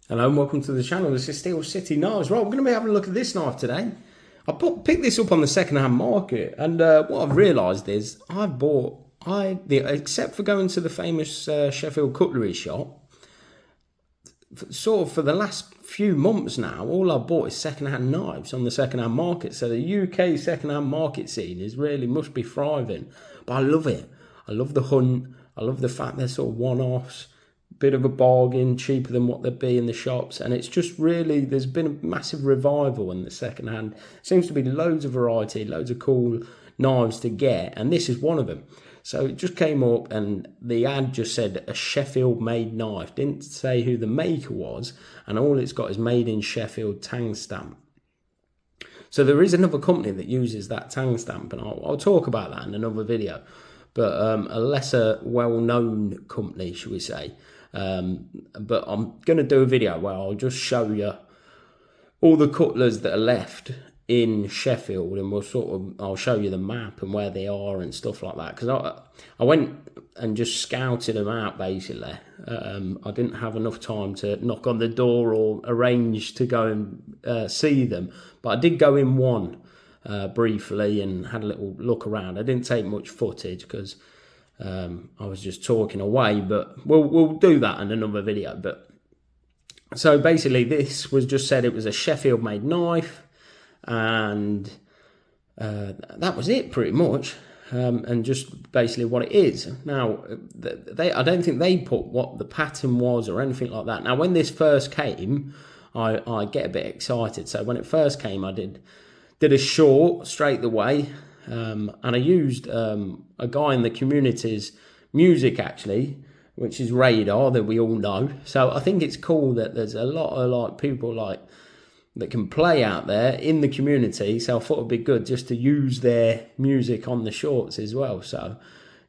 Hello and welcome to the channel. This is Steel City Knives. Right, we're going to be having a look at this knife today. Picked this up on the second-hand market, and what I've realised is except for going to the famous Sheffield cutlery shop, sort of for the last few months now, all I've bought is second-hand knives on the second-hand market. So the UK second-hand market scene must be thriving. But I love it. I love the hunt. I love the fact they're sort of one-offs. Bit of a bargain, cheaper than what they'd be in the shops, and it's just really, there's been a massive revival in the second hand. Seems to be loads of variety, loads of cool knives to get, and this is one of them. So it just came up and the ad just said a Sheffield made knife, didn't say who the maker was, and all it's got is made in Sheffield tang stamp. So there is another company that uses that tang stamp, and I'll talk about that in another video, but a lesser well-known company, should we say. But I'm going to do a video where I'll just show you all the cutlers that are left in Sheffield, and I'll show you the map and where they are and stuff like that, because I went and just scouted them out basically. I didn't have enough time to knock on the door or arrange to go and see them, but I did go in one briefly and had a little look around. I didn't take much footage because I was just talking away, but we'll do that in another video. But so basically, this was just said it was a Sheffield made knife, and that was it pretty much, and just basically what it is. Now, I don't think they put what the pattern was or anything like that. Now, when this first came, I get a bit excited. So when it first came, I did a short straight away. And I used a guy in the community's music, actually, which is Radar, that we all know. So I think it's cool that there's a lot of people that can play out there in the community. So I thought it'd be good just to use their music on the shorts as well. So,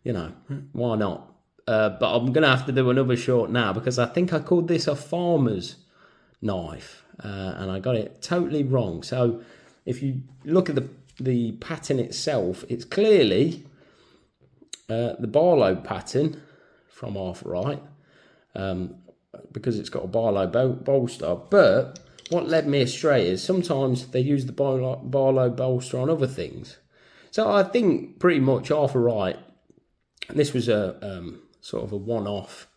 why not? But I'm going to have to do another short now because I think I called this a farmer's knife, and I got it totally wrong. So if you look at the pattern itself, it's clearly the Barlow pattern from Wright, because it's got a Barlow bolster. But what led me astray is sometimes they use the Barlow bolster on other things. So I think pretty much Wright, this was a sort of a one-off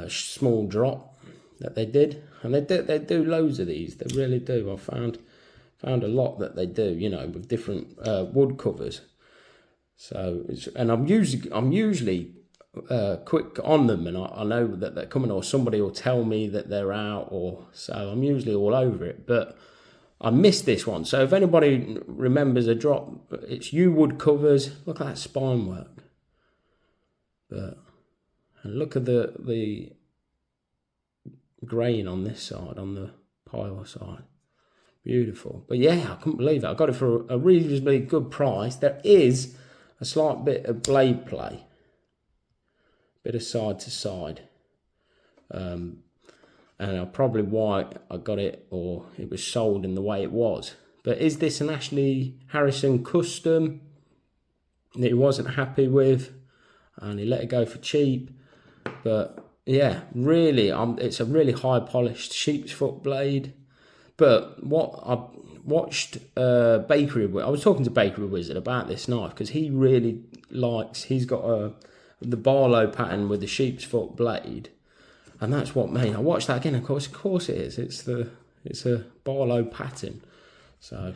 small drop that they did, and they do loads of these. They really do. I found a lot that they do, with different wood covers. So I'm usually quick on them, and I know that they're coming, or somebody will tell me that they're out, or so I'm usually all over it. But I missed this one. So if anybody remembers a drop, it's yew wood covers. Look at that spine work. And look at the grain on this side, on the pile side. Beautiful. But yeah, I couldn't believe it. I got it for a reasonably good price. There is a slight bit of blade play, bit of side to side, and probably why I got it, or it was sold in the way it was. But is this an Ashley Harrison custom that he wasn't happy with, and he let it go for cheap? But yeah, really, it's a really high polished sheep's foot blade. But what I watched I was talking to Bakery Wizard about this knife, because he really likes, he's got the Barlow pattern with the sheep's foot blade, and that's what made, I watched that again. Of course it is. It's a Barlow pattern. So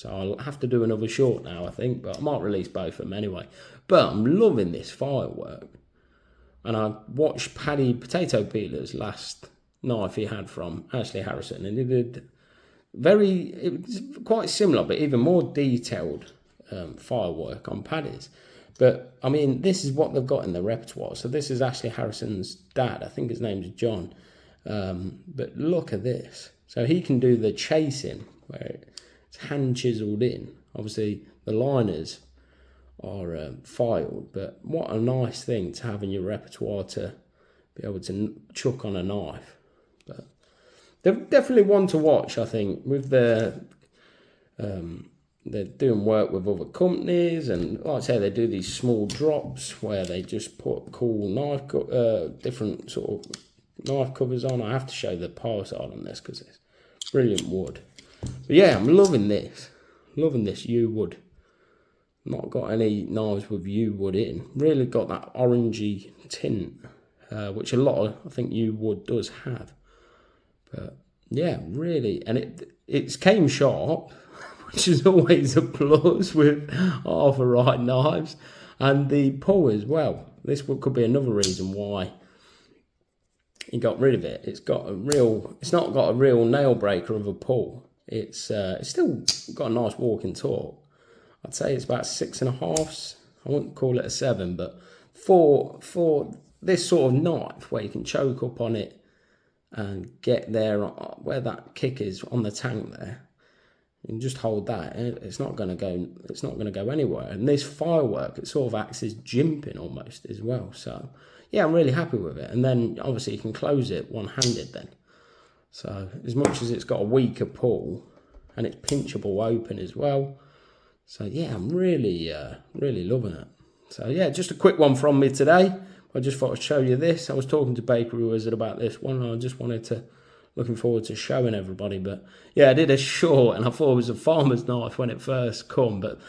I'll have to do another short now, I think, but I might release both of them anyway. But I'm loving this firework, and I watched Paddy Potato Peeler's last knife he had from Ashley Harrison, and he did it was quite similar, but even more detailed firework on Paddy's. But I mean, this is what they've got in the repertoire. So this is Ashley Harrison's dad. I think his name's John. But look at this. So he can do the chasing where it's hand chiseled in. Obviously the liners are filed, but what a nice thing to have in your repertoire to be able to chuck on a knife. But they're definitely one to watch, I think, with they're doing work with other companies, and like I say, they do these small drops where they just put cool knife, different sort of knife covers on. I have to show the power side on this because it's brilliant wood. But yeah, I'm loving this. Loving this yew wood. Not got any knives with yew wood in. Really got that orangey tint, which a lot of, I think, yew wood does have. But yeah, really, and it came sharp, which is always a plus with Arthur Wright knives, and the pull as well. This could be another reason why he got rid of it. It's not got a real nail breaker of a pull. It's still got a nice walking torque. I'd say it's about 6.5. I wouldn't call it a 7, but for this sort of knife where you can choke up on it and get there where that kick is on the tank there, you can just hold that. It's not going to go. It's not going to go anywhere. And this firework, it sort of acts as jimping almost as well. So yeah, I'm really happy with it. And then obviously you can close it one-handed then. So as much as it's got a weaker pull and it's pinchable open as well. So yeah, I'm really loving it. So yeah, just a quick one from me today. I just thought I'd show you this. I was talking to Bakery Wizard about this one. I just wanted to, looking forward to showing everybody. But yeah, I did a short and I thought it was a farmer's knife when it first come. But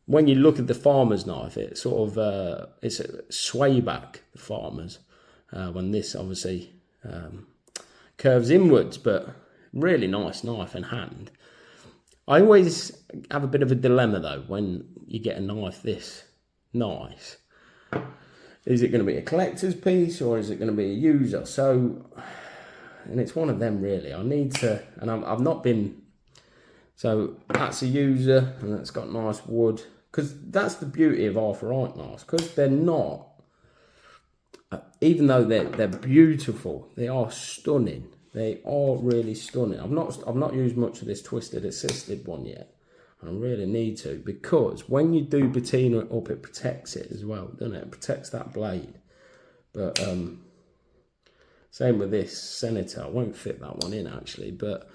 when you look at the farmer's knife, it sort of, it's a sway back, the farmer's, when this obviously curves inwards. But really nice knife in hand. I always have a bit of a dilemma though when you get a knife this nice. Is it going to be a collector's piece or is it going to be a user? So, and it's one of them really. I need to, and I've not been, so that's a user and that's got nice wood. Because that's the beauty of Arthur Wright knives. Because they're not, even though they're beautiful, they are stunning. They are really stunning. I've not used much of this twisted assisted one yet. I really need to, because when you do patina it up, it protects it as well, doesn't it? It protects that blade. But same with this Senator. I won't fit that one in actually. But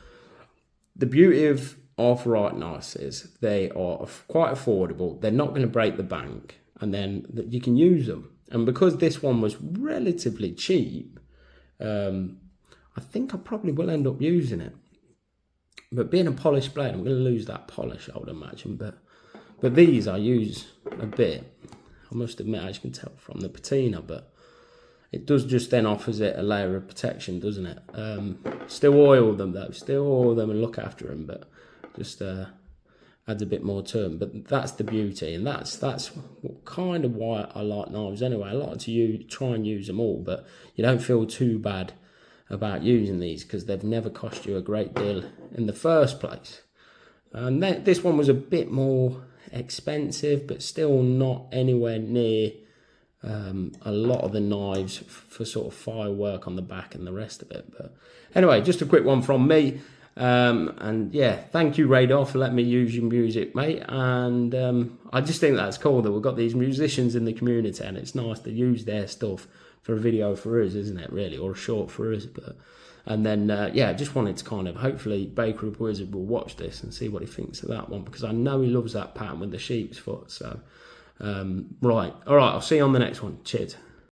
the beauty of Arthur Wright knives is they are quite affordable. They're not going to break the bank, and then you can use them. And because this one was relatively cheap, I think I probably will end up using it. But being a polished blade, I'm going to lose that polish, I would imagine. But these I use a bit. I must admit, as you can tell from the patina, but it does just then offers it a layer of protection, doesn't it? Still oil them though, still oil them and look after them, but just adds a bit more to them. But that's the beauty, and that's kind of why I like knives anyway. I like to try and use them all, but you don't feel too bad about using these because they've never cost you a great deal in the first place. And this one was a bit more expensive, but still not anywhere near a lot of the knives for sort of firework on the back and the rest of it. But anyway, just a quick one from me. And yeah, thank you, Radar, for letting me use your music, mate. And I just think that's cool that we've got these musicians in the community, and it's nice to use their stuff for a video for us, isn't it, really, or a short for us. But and then yeah, just wanted to kind of, hopefully Baker Wizard will watch this and see what he thinks of that one, because I know he loves that pattern with the sheep's foot. So right, all right, I'll see you on the next one. Cheers.